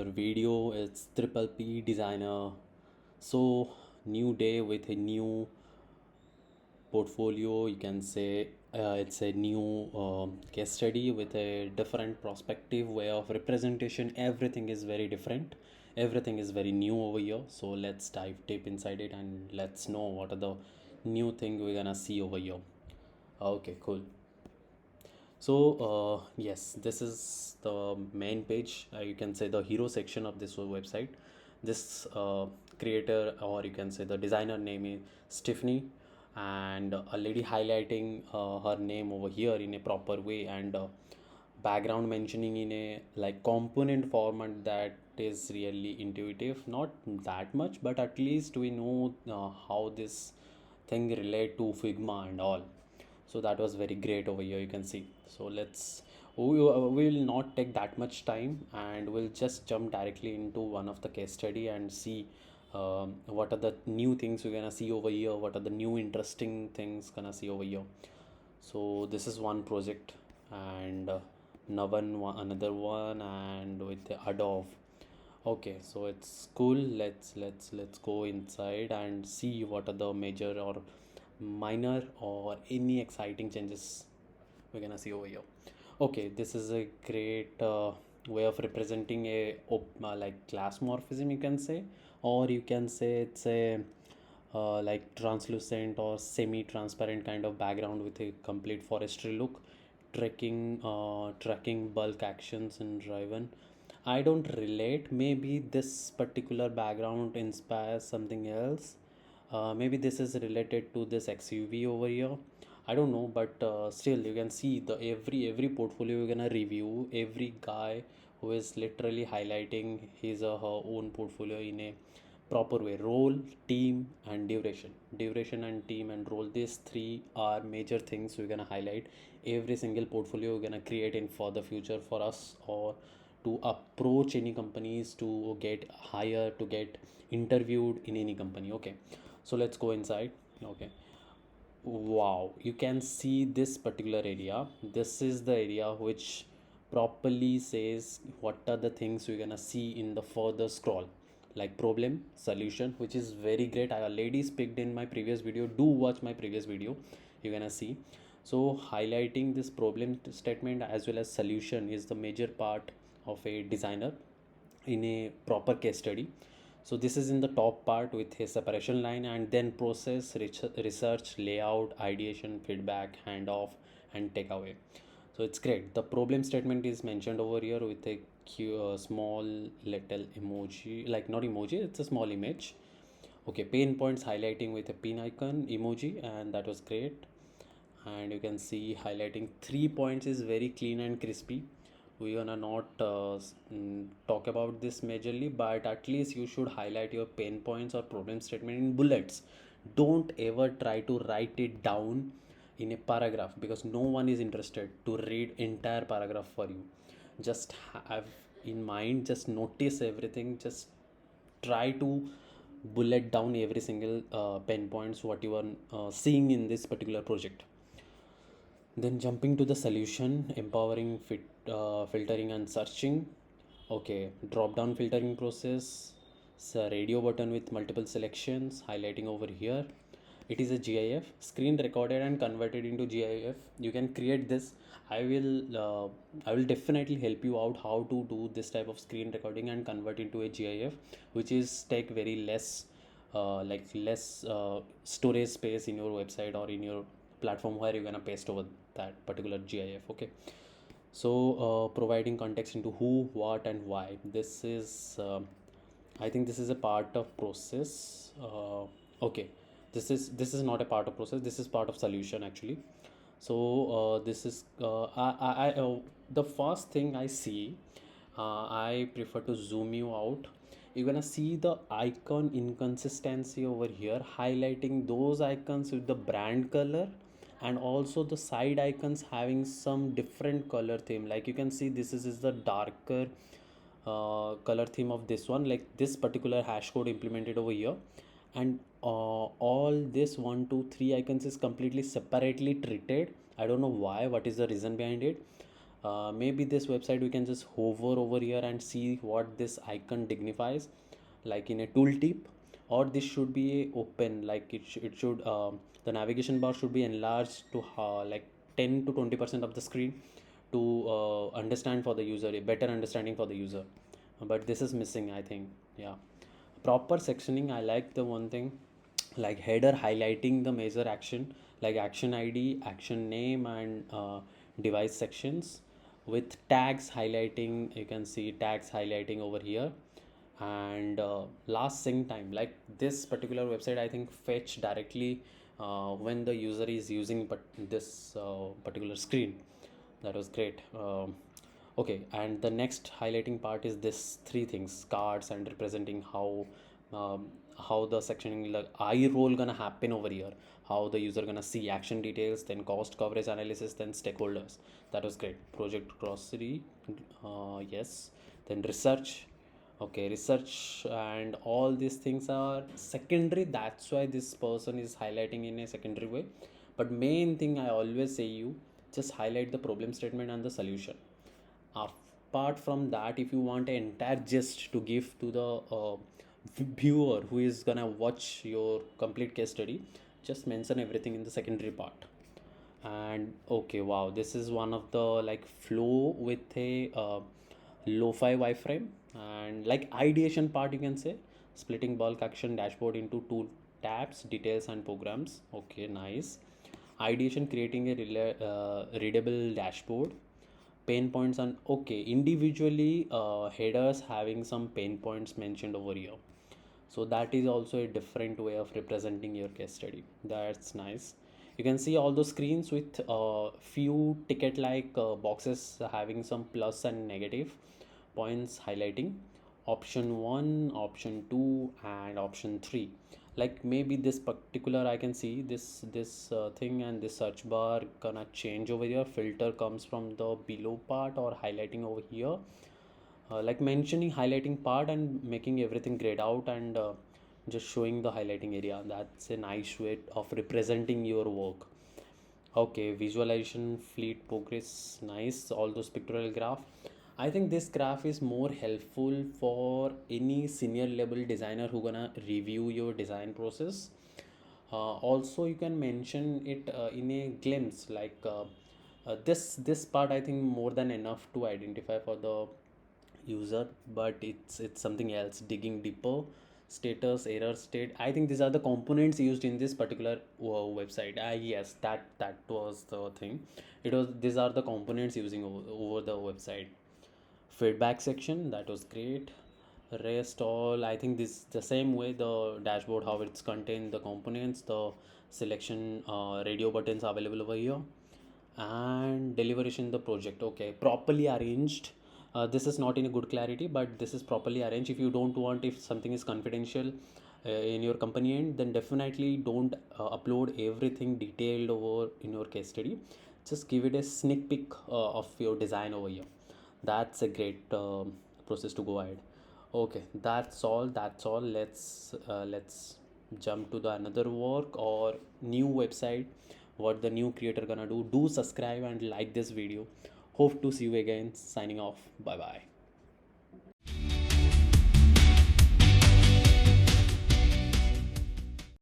another video. It's Triple P Designer. So, new day with a new portfolio. You can say it's a new case study with a different perspective, way of representation. Everything is very different. Everything is very new over here. So, let's dive deep inside it and let's know what are the new thing we're gonna see over here. Okay, cool. So, yes, this is the main page. You can say the hero section of this website. This creator, or you can say the designer name is Stephanie, and a lady highlighting her name over here in a proper way, and background mentioning in a like component format that is really intuitive. Not that much, but at least we know how this thing relate to Figma and all. So that was very great over here, you can see. So we will not take that much time, and we'll just jump directly into one of the case study and see what are the new things we're gonna see over here, what are the new interesting things gonna see over here. So this is one project, and another one, and with the Adobe. Okay, so it's cool. Let's go inside and see what are the major or minor or any exciting changes we're gonna see over here. Okay, this is a great way of representing a like class morphism, you can say, or you can say it's a like translucent or semi-transparent kind of background with a complete forestry look, tracking bulk actions in driven. I don't relate. Maybe this particular background inspires something else. Maybe this is related to this XUV over here. I don't know, but still, you can see the every portfolio you're gonna review. Every guy who is literally highlighting his or her own portfolio in a proper way. Role, team, and duration. Duration and team and role. These three are major things we're gonna highlight. Every single portfolio we're gonna create in for the future for us, or to approach any companies to get hired, to get interviewed in any company. Okay, so let's go inside. Okay, wow, you can see this particular area. This is the area which properly says what are the things we're gonna see in the further scroll, like problem, solution, which is very great. I already speaked in my previous video. Do watch my previous video, you're gonna see. So highlighting this problem statement as well as solution is the major part of a designer in a proper case study. So this is in the top part with a separation line, and then process, research, layout, ideation, feedback, handoff, and takeaway. So it's great. The problem statement is mentioned over here with a small little emoji, like not emoji, it's a small image. Okay, pain points highlighting with a pin icon emoji, and that was great. And you can see highlighting 3 points is very clean and crispy. We're gonna not talk about this majorly, but at least you should highlight your pain points or problem statement in bullets. Don't ever try to write it down in a paragraph, because no one is interested to read entire paragraph for you. Just have in mind, just notice everything, just try to bullet down every single pen points what you are seeing in this particular project. Then jumping to the solution, empowering filtering and searching. Okay, drop down filtering process. It's a radio button with multiple selections highlighting over here. It is a GIF, screen recorded and converted into GIF. You can create this. I will definitely help you out how to do this type of screen recording and convert into a GIF, which is take very less less storage space in your website or in your platform where you're gonna paste over that particular GIF. Okay, so providing context into who, what, and why. This is I think this is a part of process. Okay, this is not a part of process, this is part of solution actually. So this is the first thing I see. I prefer to zoom you out. You're gonna see the icon inconsistency over here, highlighting those icons with the brand color, and also the side icons having some different color theme. Like you can see, is the darker color theme of this one, like this particular hash code implemented over here. And all this 1 2 3 icons is completely separately treated. I don't know why, what is the reason behind it. Maybe this website we can just hover over here and see what this icon dignifies, like in a tooltip, or this should be open, like it should the navigation bar should be enlarged to like 10 to 20% of the screen to understand for the user, a better understanding for the user. But this is missing, I think. Yeah, proper sectioning, I like the one thing, like header highlighting the major action, like action id, action name, and device sections, with tags highlighting. You can see tags highlighting over here. And last sync time, like this particular website I think fetch directly when the user is using but this particular screen. That was great. Okay, and the next highlighting part is this three things: cards and representing um, how the sectioning, like eye roll gonna happen over here, how the user gonna see action details, then cost coverage analysis, then stakeholders. That was great. Project grocery, yes. Then research. Okay, research and all these things are secondary. That's why this person is highlighting in a secondary way. But main thing I always say, you just highlight the problem statement and the solution. Apart from that, if you want an entire gist to give to the viewer who is gonna watch your complete case study, just mention everything in the secondary part. And okay, wow, this is one of the like flow with a lo-fi wireframe, and like ideation part, you can say splitting bulk action dashboard into two tabs: details and programs. Okay, nice. Ideation, creating a readable dashboard. Pain points, and okay, individually headers having some pain points mentioned over here. So that is also a different way of representing your case study. That's nice. You can see all those screens with few ticket like boxes having some plus and negative points highlighting: option 1, option 2, and option 3. Like maybe this particular, I can see this thing, and this search bar gonna change over here. Filter comes from the below part or highlighting over here, like mentioning highlighting part and making everything grayed out, and just showing the highlighting area. That's a nice way of representing your work. Okay, visualization, fleet progress, nice. All those pictorial graph, I think this graph is more helpful for any senior level designer who gonna review your design process. Also you can mention it in a glimpse, like this part I think more than enough to identify for the user. But it's something else: digging deeper, status, error state. I think these are the components used in this particular website. Yes, that was the thing. It was, these are the components using over the website. Feedback section, that was great. Rest all, I think this the same way, the dashboard how it's contained the components, the selection radio buttons available over here. And deliberation, the project, okay, properly arranged. This is not in a good clarity, but this is properly arranged. If you don't want, if something is confidential in your company end, then definitely don't upload everything detailed over in your case study. Just give it a sneak peek of your design over here. That's a great process to go ahead. Okay, that's all. Let's jump to the another work or new website, what the new creator gonna do. Do subscribe and like this video. Hope to see you again. Signing off. Bye bye.